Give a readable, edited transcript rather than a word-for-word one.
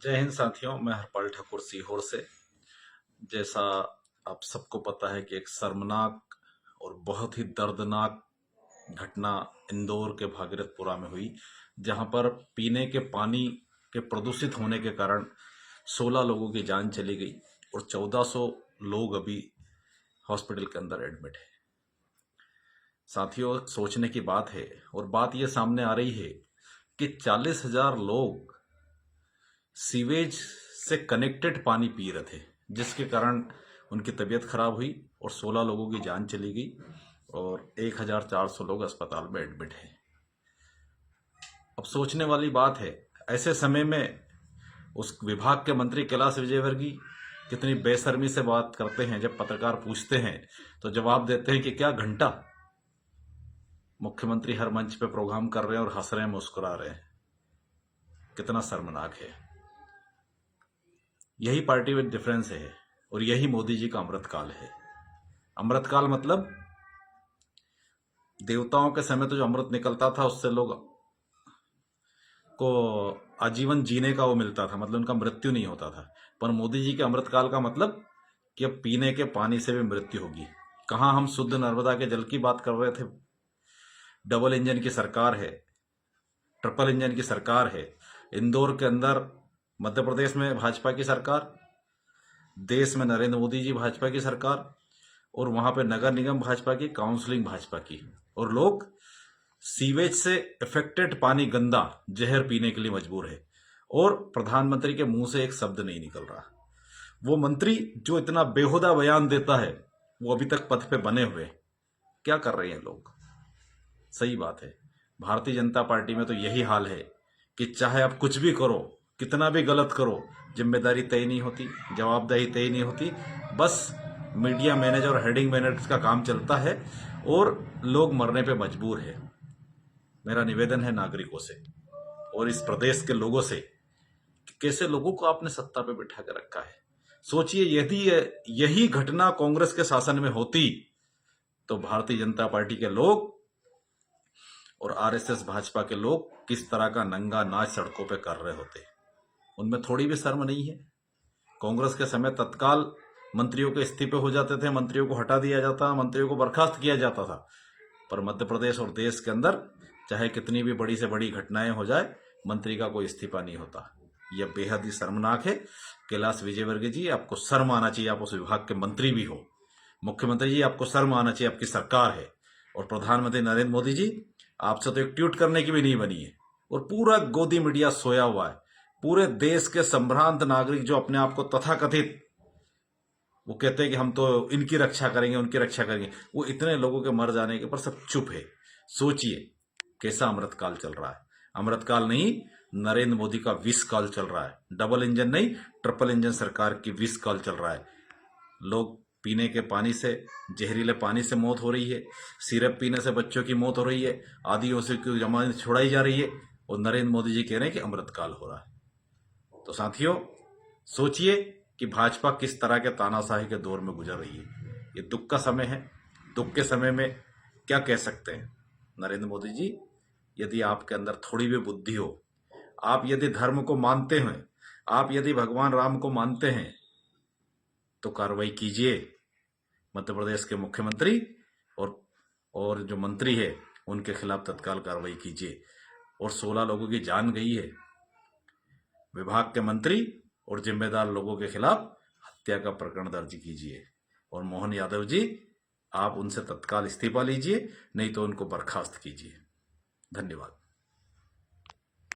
जय हिंद साथियों, मैं हरपाल ठाकुर सीहोर से। जैसा आप सबको पता है कि एक शर्मनाक और बहुत ही दर्दनाक घटना इंदौर के भागीरथपुरा में हुई, जहां पर पीने के पानी के प्रदूषित होने के कारण 16 लोगों की जान चली गई और 1400 लोग अभी हॉस्पिटल के अंदर एडमिट है। साथियों, सोचने की बात है और बात यह सामने आ रही है कि 40,000 लोग सीवेज से कनेक्टेड पानी पी रहे थे, जिसके कारण उनकी तबीयत खराब हुई और 16 लोगों की जान चली गई और 1400 लोग अस्पताल में एडमिट हैं। अब सोचने वाली बात है, ऐसे समय में उस विभाग के मंत्री कैलाश विजयवर्गीय कितनी बेशर्मी से बात करते हैं। जब पत्रकार पूछते हैं तो जवाब देते हैं कि क्या घंटा। मुख्यमंत्री हर मंच पे प्रोग्राम कर रहे हैं और हंस रहे हैं, मुस्कुरा रहे हैं। कितना शर्मनाक है। यही पार्टी विद डिफरेंस है और यही मोदी जी का अमृतकाल है। अमृतकाल मतलब देवताओं के समय तो जो अमृत निकलता था उससे लोग को आजीवन जीने का वो मिलता था, मतलब उनका मृत्यु नहीं होता था। पर मोदी जी के अमृतकाल का मतलब कि अब पीने के पानी से भी मृत्यु होगी। कहाँ हम शुद्ध नर्मदा के जल की बात कर रहे थे। डबल इंजन की सरकार है, ट्रिपल इंजन की सरकार है। इंदौर के अंदर मध्य प्रदेश में भाजपा की सरकार, देश में नरेंद्र मोदी जी भाजपा की सरकार, और वहां पे नगर निगम भाजपा की, काउंसलिंग भाजपा की, और लोग सीवेज से इफेक्टेड पानी, गंदा जहर पीने के लिए मजबूर है और प्रधानमंत्री के मुंह से एक शब्द नहीं निकल रहा। वो मंत्री जो इतना बेहुदा बयान देता है वो अभी तक पद पे बने हुए। क्या कर रहे हैं लोग? सही बात है, भारतीय जनता पार्टी में तो यही हाल है कि चाहे आप कुछ भी करो, कितना भी गलत करो, जिम्मेदारी तय नहीं होती, जवाबदेही तय नहीं होती। बस मीडिया मैनेजर और हेडिंग मैनेजर का काम चलता है और लोग मरने पे मजबूर है। मेरा निवेदन है नागरिकों से और इस प्रदेश के लोगों से कि कैसे लोगों को आपने सत्ता पे बिठा कर रखा है। सोचिए, यदि यही घटना कांग्रेस के शासन में होती तो भारतीय जनता पार्टी के लोग और आरएसएस भाजपा के लोग किस तरह का नंगा नाच सड़कों पे कर रहे होते। उनमें थोड़ी भी शर्म नहीं है। कांग्रेस के समय तत्काल मंत्रियों के इस्तीफे हो जाते थे, मंत्रियों को हटा दिया जाता, मंत्रियों को बर्खास्त किया जाता था। पर मध्य प्रदेश और देश के अंदर चाहे कितनी भी बड़ी से बड़ी घटनाएं हो जाए, मंत्री का कोई इस्तीफा नहीं होता। यह बेहद ही शर्मनाक है। कैलाश विजयवर्गीय जी, आपको शर्म आना चाहिए। आप उस विभाग के मंत्री भी हो। मुख्यमंत्री जी, आपको शर्म आना चाहिए, आपकी सरकार है। और प्रधानमंत्री नरेंद्र मोदी जी, आपसे तो एक ट्वीट करने की भी नहीं बनी है और पूरा गोदी मीडिया सोया हुआ है। पूरे देश के संभ्रांत नागरिक जो अपने आप को तथाकथित वो कहते हैं कि हम तो इनकी रक्षा करेंगे, उनकी रक्षा करेंगे, वो इतने लोगों के मर जाने के पर सब चुप है। सोचिए कैसा अमृतकाल चल रहा है। अमृतकाल नहीं, नरेंद्र मोदी का विष काल चल रहा है। डबल इंजन नहीं, ट्रिपल इंजन सरकार की विष काल चल रहा है। लोग पीने के पानी से, जहरीले पानी से मौत हो रही है, सिरप पीने से बच्चों की मौत हो रही है, आदिवासियों की जमानत छुड़ाई जा रही है और नरेंद्र मोदी जी कह रहे हैं कि अमृतकाल हो रहा है। तो साथियों, सोचिए कि भाजपा किस तरह के तानाशाही के दौर में गुजर रही है। ये दुख का समय है। दुख के समय में क्या कह सकते हैं? नरेंद्र मोदी जी, यदि आपके अंदर थोड़ी भी बुद्धि हो, आप यदि धर्म को मानते हैं, आप यदि भगवान राम को मानते हैं, तो कार्रवाई कीजिए। मध्य प्रदेश के मुख्यमंत्री और जो मंत्री है उनके खिलाफ तत्काल कार्रवाई कीजिए। और 16 लोगों की जान गई है। विभाग के मंत्री और जिम्मेदार लोगों के खिलाफ हत्या का प्रकरण दर्ज कीजिए। और मोहन यादव जी, आप उनसे तत्काल इस्तीफा लीजिए, नहीं तो उनको बर्खास्त कीजिए। धन्यवाद।